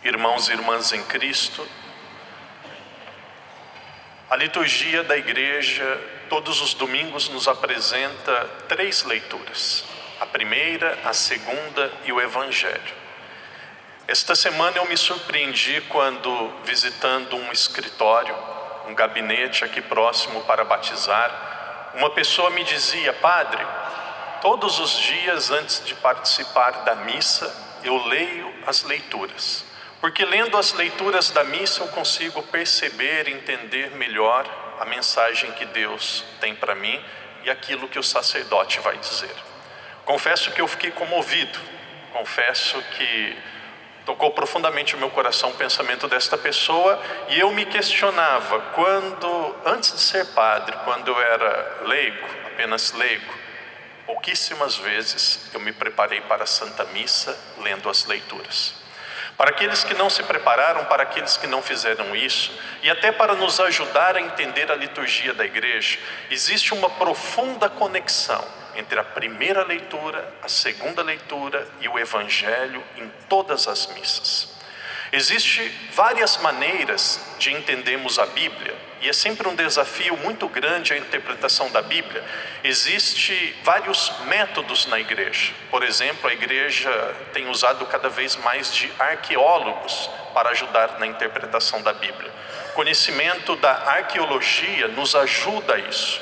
Irmãos e irmãs em Cristo, a liturgia da igreja todos os domingos nos apresenta 3 leituras: a primeira, a segunda e o Evangelho. Esta semana eu me surpreendi quando, visitando um escritório, um gabinete aqui próximo para batizar, uma pessoa me dizia: padre, todos os dias antes de participar da missa eu leio as leituras, porque lendo as leituras da missa eu consigo perceber e entender melhor a mensagem que Deus tem para mim e aquilo que o sacerdote vai dizer. Confesso que eu fiquei comovido, confesso que tocou profundamente o meu coração o pensamento desta pessoa, e eu me questionava quando, antes de ser padre, quando eu era leigo, apenas leigo, pouquíssimas vezes eu me preparei para a Santa Missa lendo as leituras. Para aqueles que não se prepararam, para aqueles que não fizeram isso, e até para nos ajudar a entender a liturgia da igreja, existe uma profunda conexão entre a primeira leitura, a segunda leitura e o Evangelho em todas as missas. Existem várias maneiras de entendermos a Bíblia, e é sempre um desafio muito grande a interpretação da Bíblia. Existem vários métodos na igreja. Por exemplo, a igreja tem usado cada vez mais de arqueólogos para ajudar na interpretação da Bíblia. O conhecimento da arqueologia nos ajuda a isso.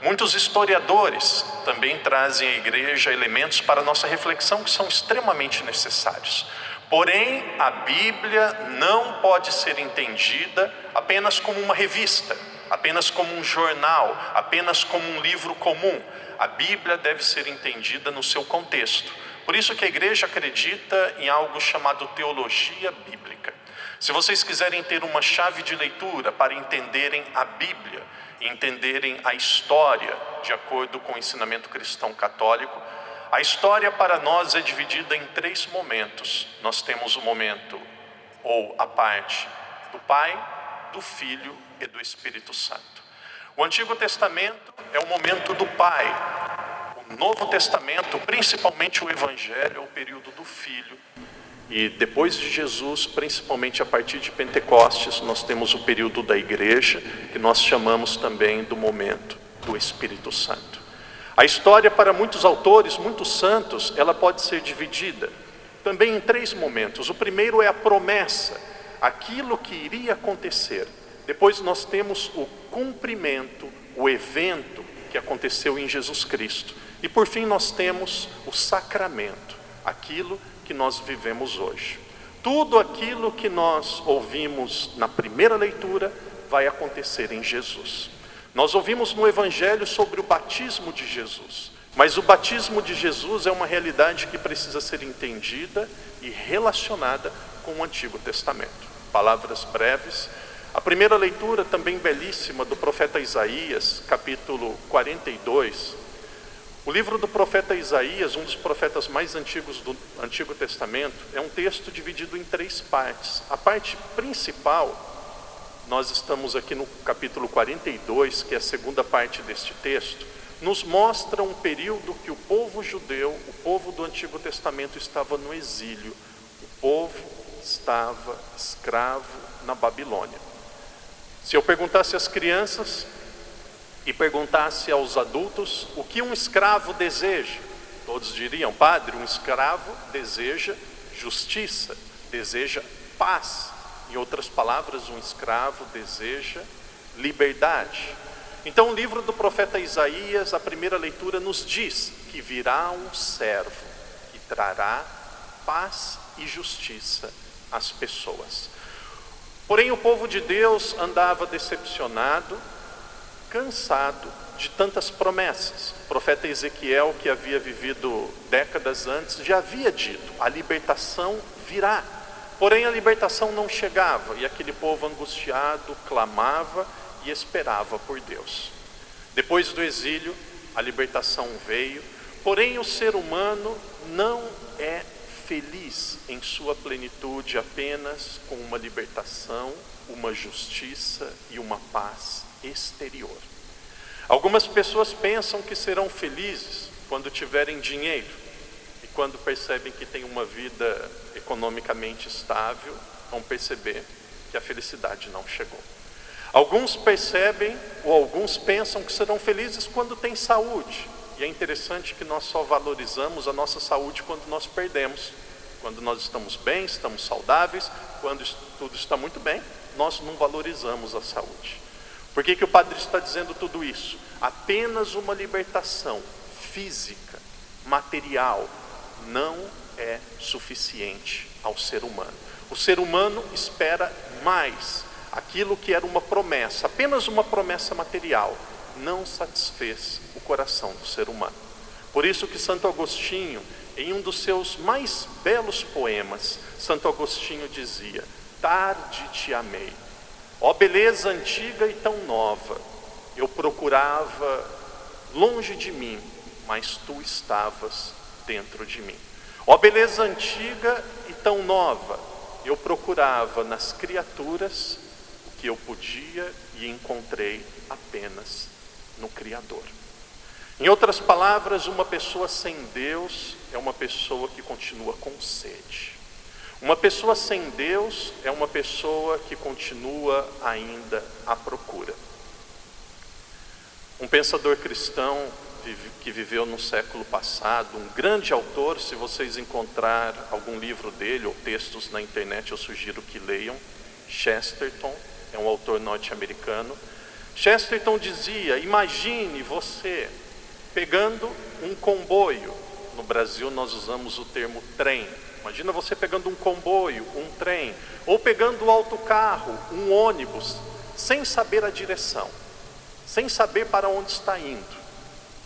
Muitos historiadores também trazem à igreja elementos para a nossa reflexão que são extremamente necessários. Porém, a Bíblia não pode ser entendida apenas como uma revista, apenas como um jornal, apenas como um livro comum. A Bíblia deve ser entendida no seu contexto. Por isso que a igreja acredita em algo chamado teologia bíblica. Se vocês quiserem ter uma chave de leitura para entenderem a Bíblia, entenderem a história de acordo com o ensinamento cristão católico, a história para nós é dividida em 3 momentos. Nós temos o momento, ou a parte, do Pai, do Filho e do Espírito Santo. O Antigo Testamento é o momento do Pai. O Novo Testamento, principalmente o Evangelho, é o período do Filho. E depois de Jesus, principalmente a partir de Pentecostes, nós temos o período da igreja, que nós chamamos também do momento do Espírito Santo. A história, para muitos autores, muitos santos, ela pode ser dividida também em 3 momentos. O primeiro é a promessa, aquilo que iria acontecer. Depois nós temos o cumprimento, o evento que aconteceu em Jesus Cristo. E por fim nós temos o sacramento, aquilo que nós vivemos hoje. Tudo aquilo que nós ouvimos na primeira leitura vai acontecer em Jesus. Nós ouvimos no Evangelho sobre o batismo de Jesus, mas o batismo de Jesus é uma realidade que precisa ser entendida e relacionada com o Antigo Testamento. Palavras breves. A primeira leitura, também belíssima, do profeta Isaías, capítulo 42. O livro do profeta Isaías, um dos profetas mais antigos do Antigo Testamento, é um texto dividido em 3 partes. A parte principal, nós estamos aqui no capítulo 42, que é a segunda parte deste texto, nos mostra um período que o povo judeu, o povo do Antigo Testamento, estava no exílio. O povo estava escravo na Babilônia. Se eu perguntasse às crianças e perguntasse aos adultos o que um escravo deseja, todos diriam: padre, um escravo deseja justiça, deseja paz. Em outras palavras, um escravo deseja liberdade. Então o livro do profeta Isaías, a primeira leitura, nos diz que virá um servo que trará paz e justiça às pessoas. Porém o povo de Deus andava decepcionado, cansado de tantas promessas. O profeta Ezequiel, que havia vivido décadas antes, já havia dito: a libertação virá. Porém a libertação não chegava, e aquele povo angustiado clamava e esperava por Deus. Depois do exílio, a libertação veio, porém o ser humano não é feliz em sua plenitude apenas com uma libertação, uma justiça e uma paz exterior. Algumas pessoas pensam que serão felizes quando tiverem dinheiro, e quando percebem que têm uma vida economicamente estável, vão perceber que a felicidade não chegou. Alguns percebem ou alguns pensam que serão felizes quando têm saúde. E é interessante que nós só valorizamos a nossa saúde quando nós perdemos. Quando nós estamos bem, estamos saudáveis, quando tudo está muito bem, nós não valorizamos a saúde. Por que o padre está dizendo tudo isso? Apenas uma libertação física, material, não é suficiente ao ser humano. O ser humano espera mais. Aquilo que era uma promessa, apenas uma promessa material, não satisfez o coração do ser humano. Por isso que Santo Agostinho, em um dos seus mais belos poemas, Santo Agostinho dizia: tarde te amei, ó beleza antiga e tão nova, eu procurava longe de mim, mas tu estavas dentro de mim. Ó beleza antiga e tão nova, eu procurava nas criaturas que eu podia e encontrei apenas no Criador. Em outras palavras, uma pessoa sem Deus é uma pessoa que continua com sede. Uma pessoa sem Deus é uma pessoa que continua ainda à procura. Um pensador cristão que viveu no século passado, um grande autor, se vocês encontrar algum livro dele ou textos na internet, eu sugiro que leiam, Chesterton, é um autor norte-americano. Chesterton dizia: imagine você pegando um comboio. No Brasil nós usamos o termo trem. Imagina você pegando um comboio, um trem, ou pegando um autocarro, um ônibus, sem saber a direção, sem saber para onde está indo.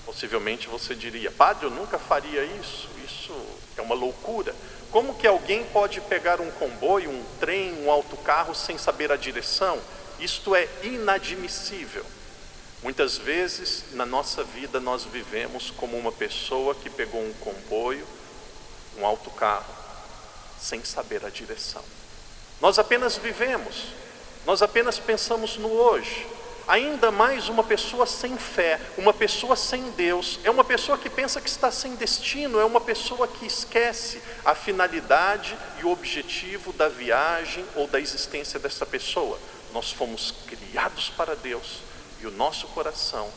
Possivelmente você diria: padre, eu nunca faria isso, isso é uma loucura. Como que alguém pode pegar um comboio, um trem, um autocarro sem saber a direção? Isto é inadmissível. Muitas vezes na nossa vida nós vivemos como uma pessoa que pegou um comboio, um autocarro, sem saber a direção. Nós apenas vivemos, nós apenas pensamos no hoje. Ainda mais uma pessoa sem fé, uma pessoa sem Deus, é uma pessoa que pensa que está sem destino, é uma pessoa que esquece a finalidade e o objetivo da viagem ou da existência dessa pessoa. Nós fomos criados para Deus e o nosso coração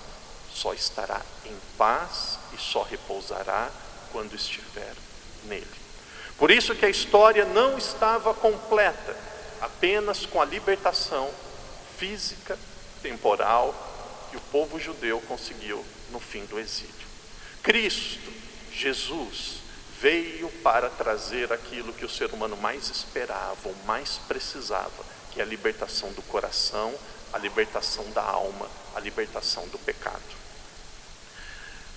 só estará em paz e só repousará quando estiver nele. Por isso que a história não estava completa apenas com a libertação física, temporal, que o povo judeu conseguiu no fim do exílio. Cristo, Jesus, veio para trazer aquilo que o ser humano mais esperava, ou mais precisava, que é a libertação do coração, a libertação da alma, a libertação do pecado.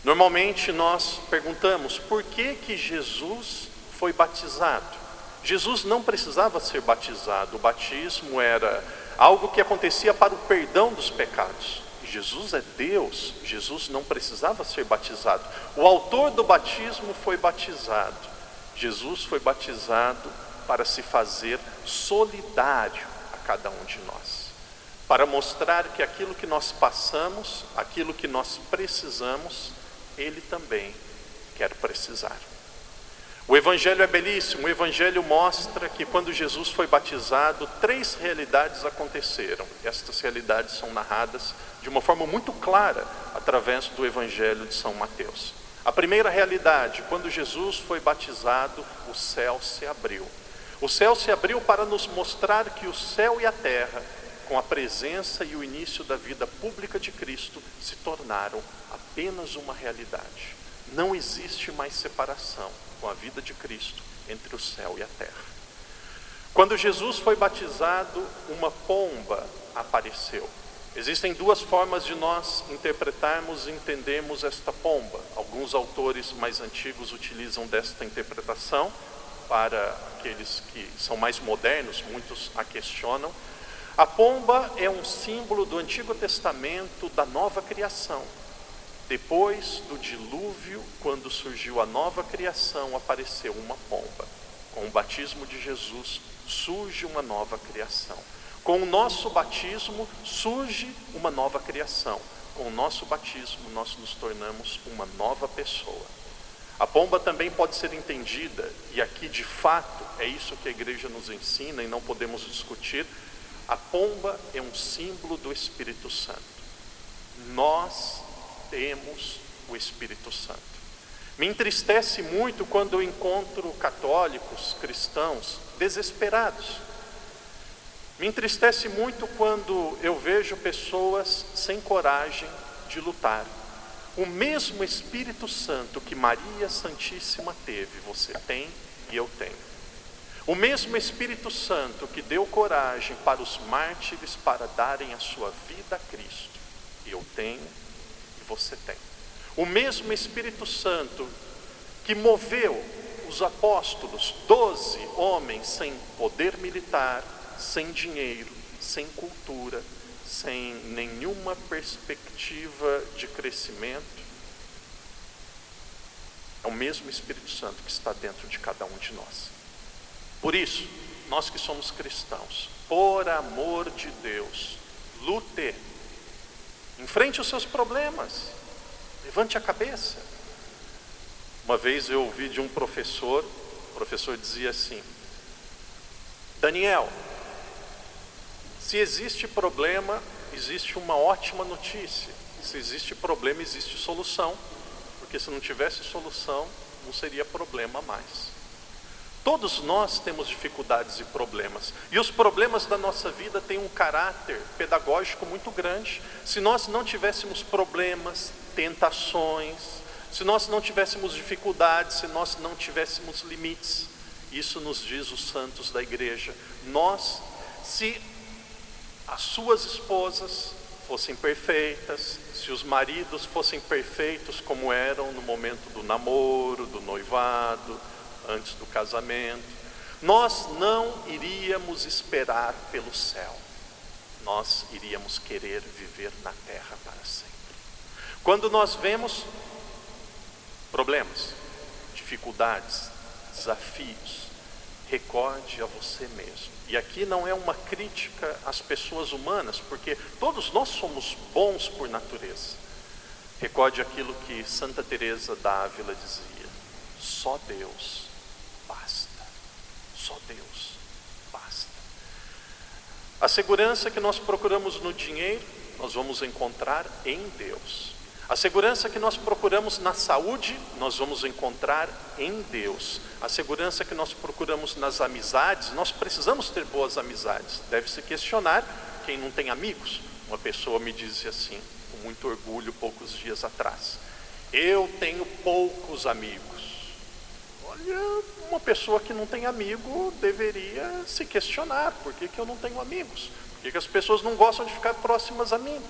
Normalmente nós perguntamos: por que Jesus foi batizado? Jesus não precisava ser batizado, o batismo era algo que acontecia para o perdão dos pecados. Jesus é Deus, Jesus não precisava ser batizado. O autor do batismo foi batizado. Jesus foi batizado para se fazer solidário a cada um de nós, para mostrar que aquilo que nós passamos, aquilo que nós precisamos, Ele também quer precisar. O Evangelho é belíssimo. O Evangelho mostra que quando Jesus foi batizado, 3 realidades aconteceram. Estas realidades são narradas de uma forma muito clara através do Evangelho de São Mateus. A primeira realidade: quando Jesus foi batizado, o céu se abriu. O céu se abriu para nos mostrar que o céu e a terra, com a presença e o início da vida pública de Cristo, se tornaram apenas uma realidade. Não existe mais separação com a vida de Cristo entre o céu e a terra. Quando Jesus foi batizado, uma pomba apareceu. Existem 2 formas de nós interpretarmos e entendermos esta pomba. Alguns autores mais antigos utilizam desta interpretação. Para aqueles que são mais modernos, muitos a questionam. A pomba é um símbolo do Antigo Testamento da nova criação. Depois do dilúvio, quando surgiu a nova criação, apareceu uma pomba. Com o batismo de Jesus, surge uma nova criação. Com o nosso batismo, surge uma nova criação. Com o nosso batismo, nós nos tornamos uma nova pessoa. A pomba também pode ser entendida, e aqui de fato é isso que a igreja nos ensina e não podemos discutir, a pomba é um símbolo do Espírito Santo. Nós temos o Espírito Santo. Me entristece muito quando eu encontro católicos, cristãos, desesperados. Me entristece muito quando eu vejo pessoas sem coragem de lutar. O mesmo Espírito Santo que Maria Santíssima teve, você tem e eu tenho. O mesmo Espírito Santo que deu coragem para os mártires para darem a sua vida a Cristo, eu tenho e você tem. O mesmo Espírito Santo que moveu os apóstolos, 12 homens sem poder militar, sem dinheiro, sem cultura, sem nenhuma perspectiva de crescimento, é o mesmo Espírito Santo que está dentro de cada um de nós. Por isso, nós que somos cristãos, por amor de Deus, lute, enfrente os seus problemas, levante a cabeça. Uma vez eu ouvi de um professor, o professor dizia assim: Daniel, se existe problema, existe uma ótima notícia. Se existe problema, existe solução. Porque se não tivesse solução, não seria problema mais. Todos nós temos dificuldades e problemas. E os problemas da nossa vida têm um caráter pedagógico muito grande. Se nós não tivéssemos problemas, tentações, se nós não tivéssemos dificuldades, se nós não tivéssemos limites, isso nos diz os santos da igreja. Nós, se as suas esposas fossem perfeitas, se os maridos fossem perfeitos como eram no momento do namoro, do noivado, antes do casamento, nós não iríamos esperar pelo céu, nós iríamos querer viver na terra para sempre. Quando nós vemos problemas, dificuldades, desafios, recorde a você mesmo. E aqui não é uma crítica às pessoas humanas, porque todos nós somos bons por natureza. Recorde aquilo que Santa Teresa d'Ávila dizia: só Deus basta. Só Deus basta. A segurança que nós procuramos no dinheiro, nós vamos encontrar em Deus. A segurança que nós procuramos na saúde, nós vamos encontrar em Deus. A segurança que nós procuramos nas amizades, nós precisamos ter boas amizades. Deve-se questionar quem não tem amigos. Uma pessoa me disse assim, com muito orgulho, poucos dias atrás: eu tenho poucos amigos. Olha, uma pessoa que não tem amigo deveria se questionar: por que eu não tenho amigos? Por que as pessoas não gostam de ficar próximas a mim?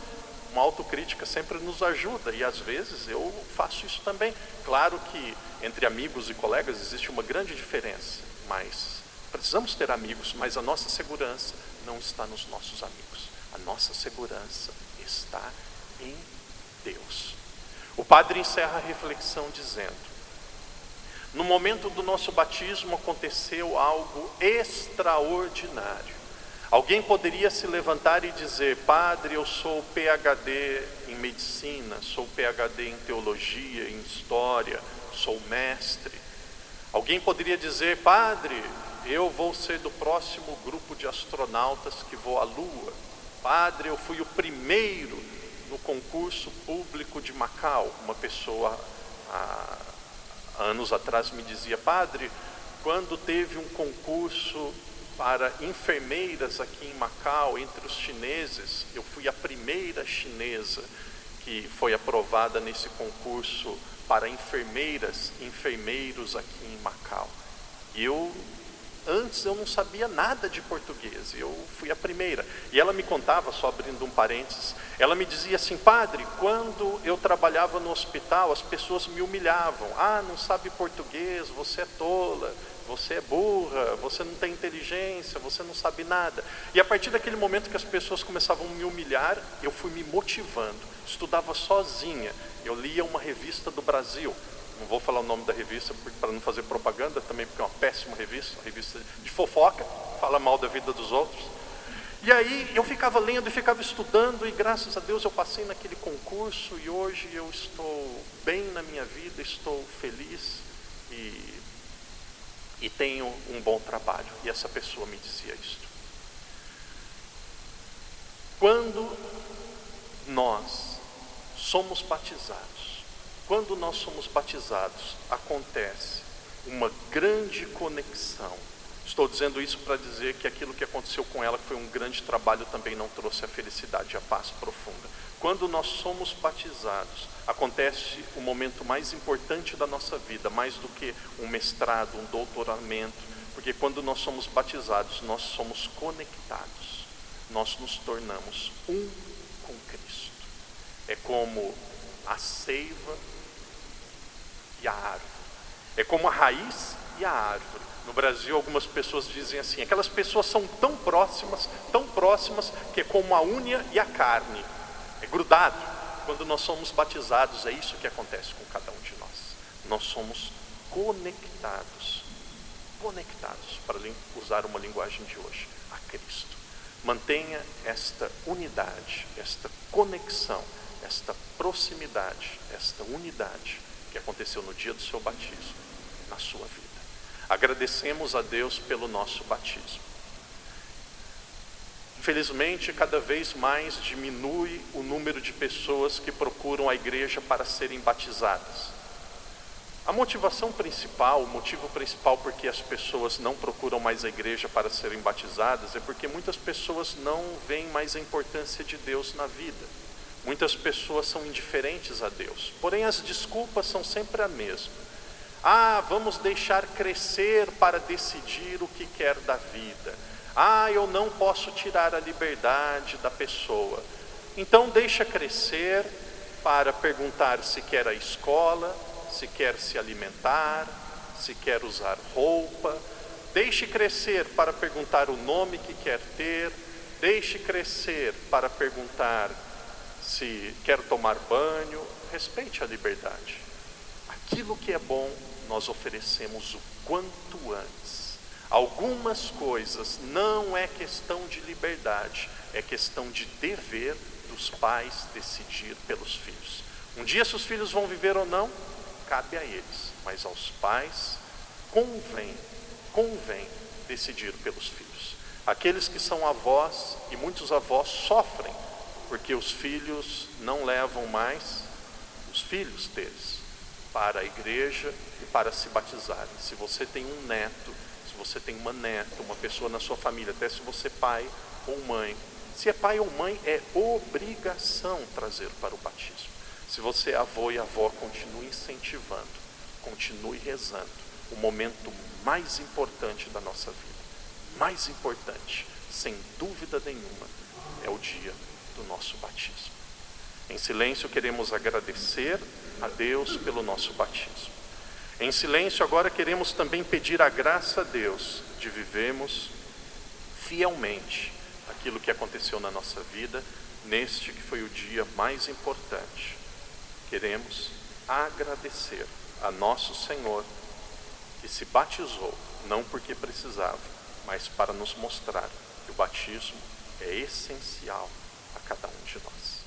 Uma autocrítica sempre nos ajuda, e às vezes eu faço isso também. Claro que entre amigos e colegas existe uma grande diferença, mas precisamos ter amigos, mas a nossa segurança não está nos nossos amigos. A nossa segurança está em Deus. O padre encerra a reflexão dizendo: no momento do nosso batismo aconteceu algo extraordinário. Alguém poderia se levantar e dizer: padre, eu sou PhD em medicina, sou PhD em teologia, em história, sou mestre. Alguém poderia dizer: padre, eu vou ser do próximo grupo de astronautas que vou à Lua. Padre, eu fui o primeiro no concurso público de Macau. Uma pessoa há anos atrás me dizia: padre, quando teve um concurso para enfermeiras aqui em Macau, entre os chineses, eu fui a primeira chinesa que foi aprovada nesse concurso para enfermeiras e enfermeiros aqui em Macau. E antes eu não sabia nada de português, eu fui a primeira. E ela me contava, só abrindo um parênteses, ela me dizia assim: padre, quando eu trabalhava no hospital, as pessoas me humilhavam. Ah, não sabe português, você é tola, você é burra, você não tem inteligência, você não sabe nada. E a partir daquele momento que as pessoas começavam a me humilhar, eu fui me motivando. Estudava sozinha, eu lia uma revista do Brasil. Não vou falar o nome da revista para não fazer propaganda também, porque é uma péssima revista de fofoca, fala mal da vida dos outros. E aí eu ficava lendo e ficava estudando, e graças a Deus eu passei naquele concurso, e hoje eu estou bem na minha vida, estou feliz e tenho um bom trabalho. E essa pessoa me dizia isto. Quando nós somos batizados, acontece uma grande conexão. Estou dizendo isso para dizer que aquilo que aconteceu com ela, que foi um grande trabalho, também não trouxe a felicidade e a paz profunda. Quando nós somos batizados, acontece o momento mais importante da nossa vida, mais do que um mestrado, um doutoramento, porque quando nós somos batizados, nós somos conectados, nós nos tornamos um com Cristo. É como a seiva e a árvore, é como a raiz e a árvore. No Brasil, algumas pessoas dizem assim, aquelas pessoas são tão próximas, que é como a unha e a carne, é grudado. Quando nós somos batizados, é isso que acontece com cada um de nós. Nós somos conectados, para usar uma linguagem de hoje, a Cristo. Mantenha esta unidade, esta conexão, esta proximidade, esta unidade que aconteceu no dia do seu batismo, na sua vida. Agradecemos a Deus pelo nosso batismo. Infelizmente, cada vez mais diminui o número de pessoas que procuram a igreja para serem batizadas. A motivação principal, o motivo principal porque as pessoas não procuram mais a igreja para serem batizadas é porque muitas pessoas não veem mais a importância de Deus na vida. Muitas pessoas são indiferentes a Deus. Porém, as desculpas são sempre a mesma. Vamos deixar crescer para decidir o que quer da vida. Eu não posso tirar a liberdade da pessoa. Então deixa crescer para perguntar se quer a escola, se quer se alimentar, se quer usar roupa. Deixe crescer para perguntar o nome que quer ter. Deixe crescer para perguntar se quer tomar banho. Respeite a liberdade. Aquilo que é bom, nós oferecemos o quanto antes. Algumas coisas não é questão de liberdade, é questão de dever dos pais decidir pelos filhos. Um dia se os filhos vão viver ou não, cabe a eles, mas aos pais convém decidir pelos filhos. Aqueles que são avós, e muitos avós sofrem, porque os filhos não levam mais os filhos deles para a igreja e para se batizarem. Se você tem um neto, se você tem uma neta, uma pessoa na sua família, até se você é pai ou mãe, se é pai ou mãe, é obrigação trazer para o batismo. Se você é avô e avó, continue incentivando, continue rezando. O momento mais importante da nossa vida, mais importante, sem dúvida nenhuma, é o dia do nosso batismo. Em silêncio queremos agradecer a Deus pelo nosso batismo. Em silêncio agora queremos também pedir a graça a Deus de vivermos fielmente aquilo que aconteceu na nossa vida, neste que foi o dia mais importante. Queremos agradecer a nosso Senhor que se batizou, não porque precisava, mas para nos mostrar que o batismo é essencial a cada um de nós.